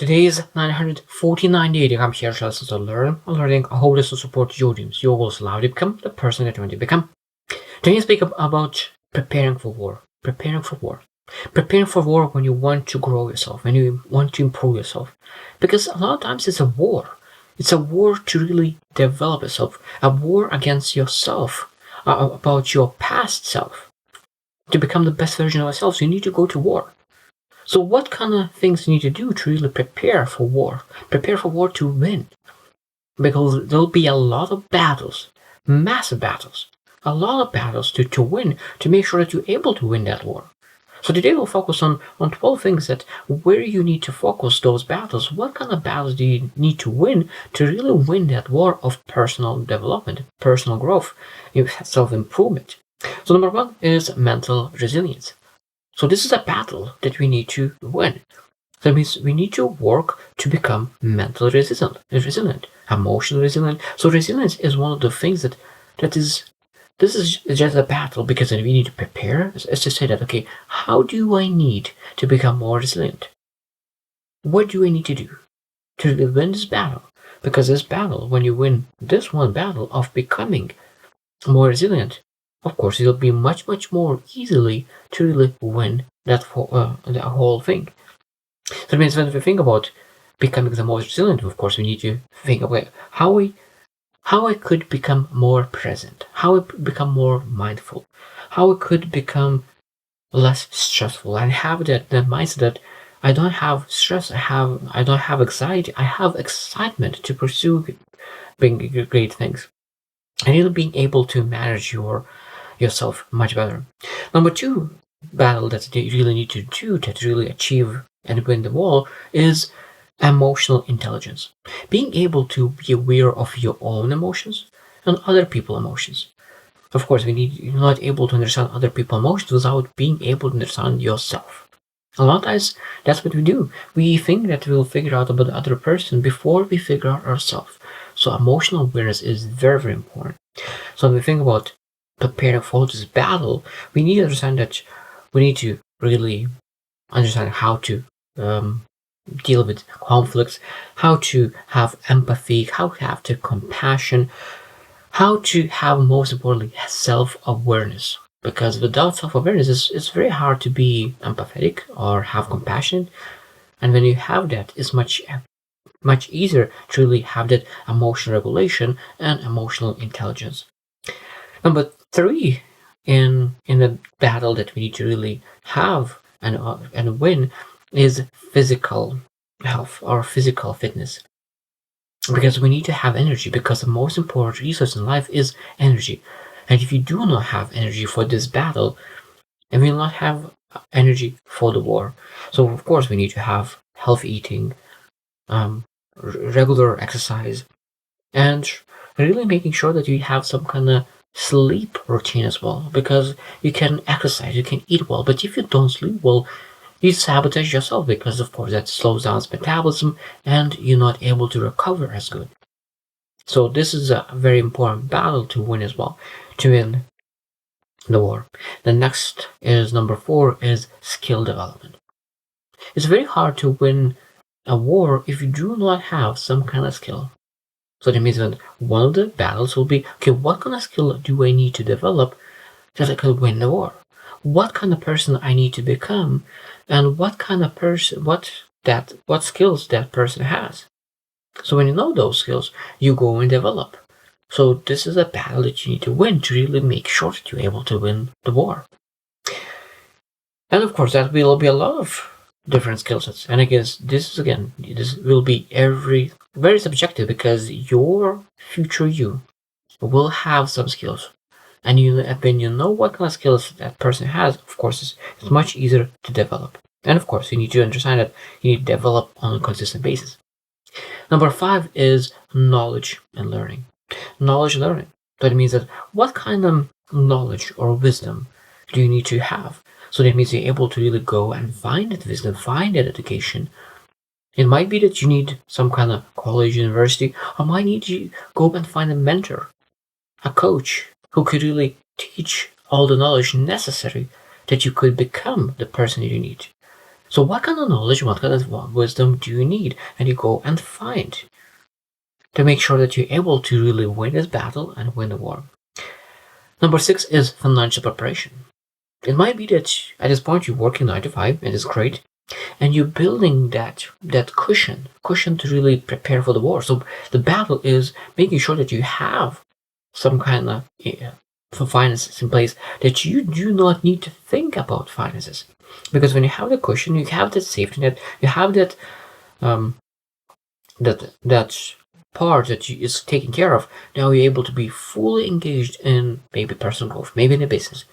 Today is 949 day to come here to learn and learning how to support your dreams, your goals, allow you to become the person that you want to become. Today I speak about preparing for war. Preparing for war. Preparing for war when you want to grow yourself, when you want to improve yourself. Because a lot of times it's a war. It's a war to really develop yourself, a war against yourself, about your past self. To become the best version of yourself, you need to go to war. So what kind of things you need to do to really prepare for war? Prepare for war to win. Because there'll be a lot of battles, massive battles, a lot of battles to win, to make sure that you're able to win that war. So today we'll focus on 12 things that where you need to focus those battles. What kind of battles do you need to win to really win that war of personal development, personal growth, self-improvement? So number one is mental resilience. So this is a battle that we need to win. That means we need to work to become mentally resilient, emotionally resilient. So resilience is one of the things this is just a battle, because we need to prepare. It's to say that, okay, how do I need to become more resilient? What do I need to do to win this battle? Because this battle, when you win this one battle of becoming more resilient, of course, it'll be much, much more easily to really win that whole thing. So that means when we think about becoming the most resilient, of course, we need to think about how I could become more present, how I become more mindful, how I could become less stressful, and have that mindset that I don't have stress, I don't have anxiety, I have excitement to pursue being great things, and you'll be able to manage yourself much better. Number two battle that you really need to do to really achieve and win the war is emotional intelligence. Being able to be aware of your own emotions and other people's emotions. Of course, you're not able to understand other people's emotions without being able to understand yourself. A lot of times, that's what we do. We think that we'll figure out about the other person before we figure out ourselves. So emotional awareness is very, very important. So when we think about preparing for this battle, we need to understand that we need to really understand how to deal with conflicts, how to have empathy, how to have the compassion, how to have, most importantly, self-awareness. Because without self-awareness, it's very hard to be empathetic or have compassion. And when you have that, it's much easier to really have that emotional regulation and emotional intelligence. Number three in the battle that we need to really have and win is physical health or physical fitness. Because we need to have energy, because the most important resource in life is energy. And if you do not have energy for this battle, and we will not have energy for the war. So of course we need to have healthy eating, regular exercise, and really making sure that you have some kind of sleep routine as well, because you can exercise, you can eat well, but if you don't sleep well, you sabotage yourself, because of course that slows down metabolism and you're not able to recover as good. So this is a very important battle to win as well, to win the war. The next is number 4 is skill development. It's very hard to win a war if you do not have some kind of skill. So that means that one of the battles will be, okay, what kind of skill do I need to develop that I could win the war? What kind of person I need to become, and what kind of person, what skills that person has. So when you know those skills, you go and develop. So this is a battle that you need to win to really make sure that you're able to win the war. And of course, that will be a lot of different skill sets. And I guess this will be very subjective, because your future you will have some skills. And when you know what kind of skills that person has, of course, it's much easier to develop. And of course, you need to understand that you need to develop on a consistent basis. Number 5 is knowledge and learning. Knowledge and learning. That means that what kind of knowledge or wisdom do you need to have? So that means you're able to really go and find that wisdom, find that education. It might be that you need some kind of college, university, or might need to go and find a mentor, a coach who could really teach all the knowledge necessary that you could become the person you need. So what kind of knowledge, what kind of wisdom do you need? And you go and find to make sure that you're able to really win this battle and win the war. Number 6 is financial preparation. It might be that at this point you're working 9 to 5, and it's great, and you're building that cushion to really prepare for the war. So the battle is making sure that you have some kind of for finances in place, that you do not need to think about finances, because when you have the cushion, you have that safety net, you have that that part that is taken care of. Now you're able to be fully engaged in maybe personal growth, maybe in a business.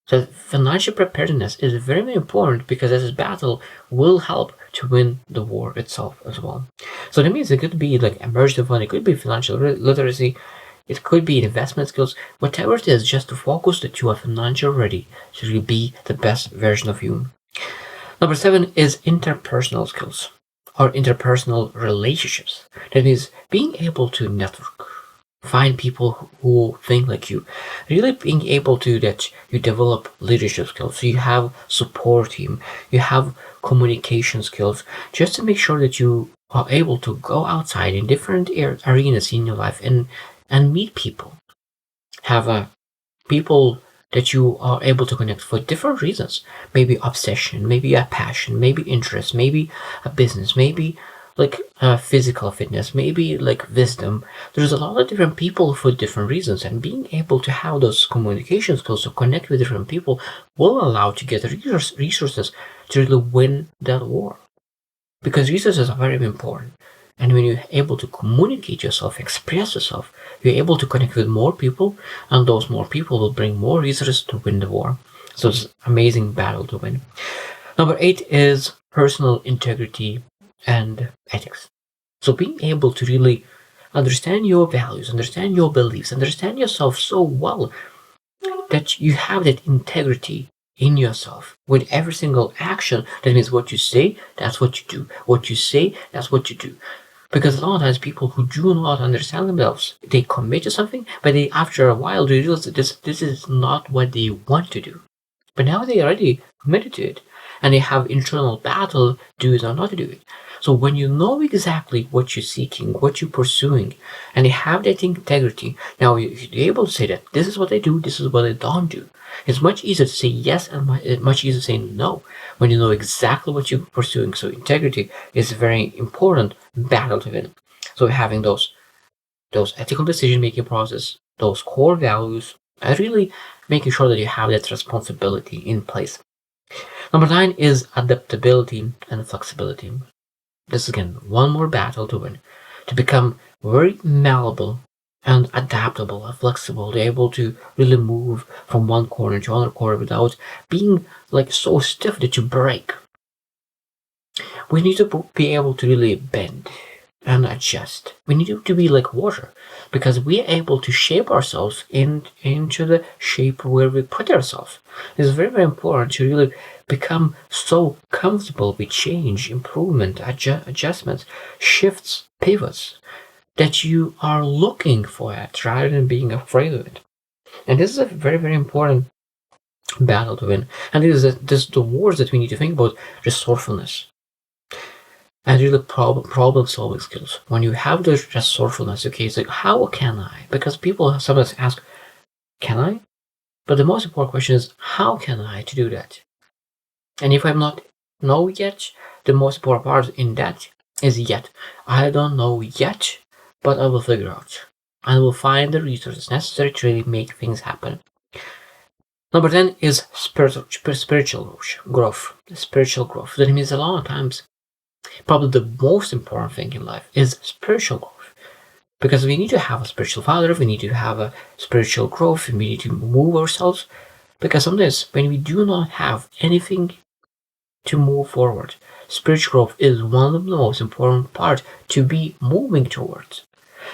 So financial preparedness is very, very important, because this battle will help to win the war itself as well. So that means it could be like emergency fund, it could be financial literacy, it could be investment skills, whatever it is, just to focus that you are financially ready to really be the best version of you. Number 7 is interpersonal skills or interpersonal relationships. That means being able to network, find people who think like you, really being able to that you develop leadership skills. So you have support team, you have communication skills, just to make sure that you are able to go outside in different arenas in your life and meet people, have people that you are able to connect for different reasons. Maybe obsession, maybe a passion, maybe interest, maybe a business, maybe like physical fitness, maybe like wisdom. There's a lot of different people for different reasons, and being able to have those communication skills to connect with different people will allow to get resources to really win that war. Because resources are very important. And when you're able to communicate yourself, express yourself, you're able to connect with more people, and those more people will bring more resources to win the war. So it's an amazing battle to win. Number 8 is personal integrity and ethics. So being able to really understand your values, understand your beliefs, understand yourself so well that you have that integrity in yourself with every single action. That means what you say, that's what you do. What you say, that's what you do. Because a lot of times people who do not understand themselves, they commit to something, but they, after a while, they realize that this is not what they want to do. But now they already committed to it, and they have internal battle, do it or not to do it. So when you know exactly what you're seeking, what you're pursuing, and you have that integrity, now you're able to say that this is what I do, this is what I don't do. It's much easier to say yes and much easier to say no when you know exactly what you're pursuing. So integrity is a very important battle to win. So having those ethical decision-making process, those core values, and really making sure that you have that responsibility in place. Number 9 is adaptability and flexibility. This is again one more battle to win. To become very malleable and adaptable and flexible, to be able to really move from one corner to another corner without being like so stiff that you break. We need to be able to really bend and adjust. We need to be like water, because we are able to shape ourselves into the shape where we put ourselves. It's very, very important to really become so comfortable with change, improvement, adjustments, shifts, pivots, that you are looking for it rather than being afraid of it. And this is a very, very important battle to win. And this is the wars that we need to think about: resourcefulness and really problem solving skills. When you have this resourcefulness, okay, it's like, how can I? Because people sometimes ask, can I? But the most important question is, how can I to do that? And if I'm not know yet, the most important part in that is yet. I don't know yet, but I will figure out. I will find the resources necessary to really make things happen. Number 10 is spiritual growth. Spiritual growth. That means a lot of times, probably the most important thing in life is spiritual growth. Because we need to have a spiritual father, we need to have a spiritual growth, and we need to move ourselves. Because sometimes when we do not have anything to move forward, spiritual growth is one of the most important parts to be moving towards.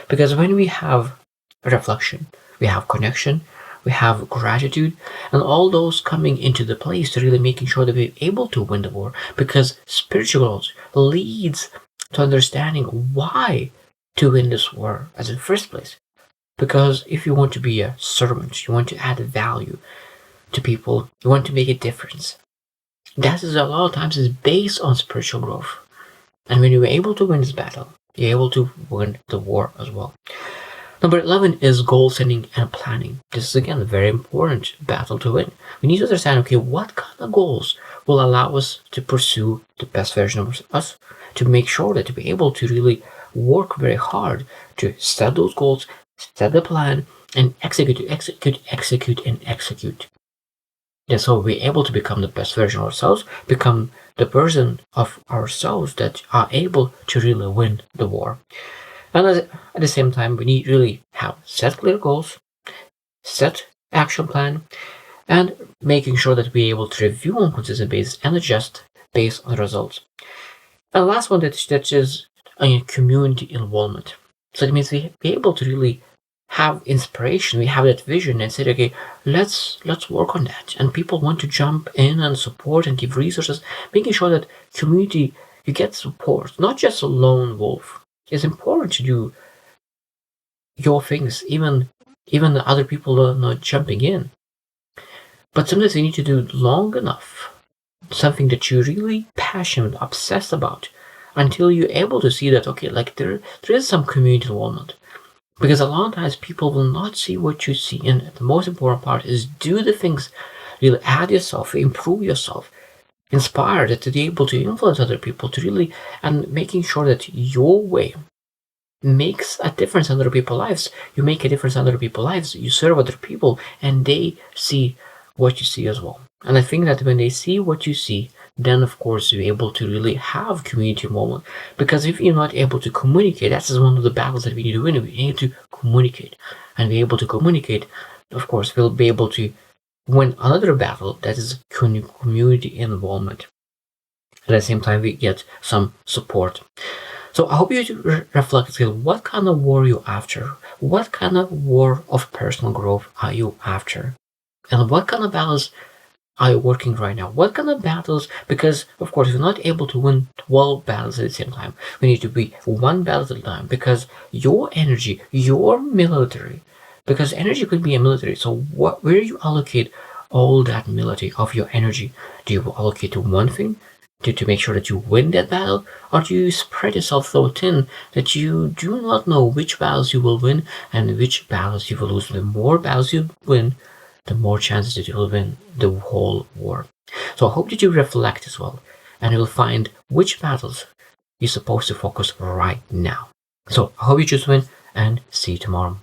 Because when we have reflection, we have connection, we have gratitude, and all those coming into the place to really making sure that we're able to win the war. Because spiritual growth leads to understanding why to win this war as in the first place. Because if you want to be a servant, you want to add value to people, you want to make a difference, That is a lot of times is based on spiritual growth. And when you're able to win this battle, you're able to win the war as well. Number 11 is goal setting and planning. This is again a very important battle to win. We need to understand, okay, what kind of goals will allow us to pursue the best version of us, to make sure that we're able to really work very hard to set those goals, set the plan, and execute. And so we're able to become the best version of ourselves, become the version of ourselves that are able to really win the war. And at the same time, we need really have set clear goals, set action plan, and making sure that we're able to review on consistent basis and adjust based on the results. And the last one that is community involvement. So that means we be able to really have inspiration, we have that vision and say, okay, let's work on that. And people want to jump in and support and give resources, making sure that community, you get support, not just a lone wolf. It's important to do your things, even the other people are not jumping in. But sometimes you need to do long enough, something that you're really passionate, obsessed about, until you're able to see that, okay, like there is some community involvement. Because a lot of times people will not see what you see. And the most important part is do the things, really add yourself, improve yourself, inspire that to be able to influence other people, to really, and making sure that your way makes a difference in other people's lives. You make a difference in other people's lives, you serve other people, and they see what you see as well. And I think that when they see what you see, then of course you're able to really have community involvement. Because if you're not able to communicate, that's one of the battles that we need to win. We need to communicate. And be able to communicate, of course, we'll be able to win another battle, that is community involvement. At the same time, we get some support. So I hope you reflect, what kind of war are you after? What kind of war of personal growth are you after? And what kind of battles are you working right now? What kind of battles? Because, of course, we're not able to win 12 battles at the same time. We need to be one battle at a time, because your energy, your military, because energy could be a military. So where you allocate all that military of your energy? Do you allocate to one thing to make sure that you win that battle? Or do you spread yourself so thin that you do not know which battles you will win and which battles you will lose? The more battles you win, the more chances that you will win the whole war. So I hope that you reflect as well, and you will find which battles you're supposed to focus right now. So I hope you choose to win, and see you tomorrow.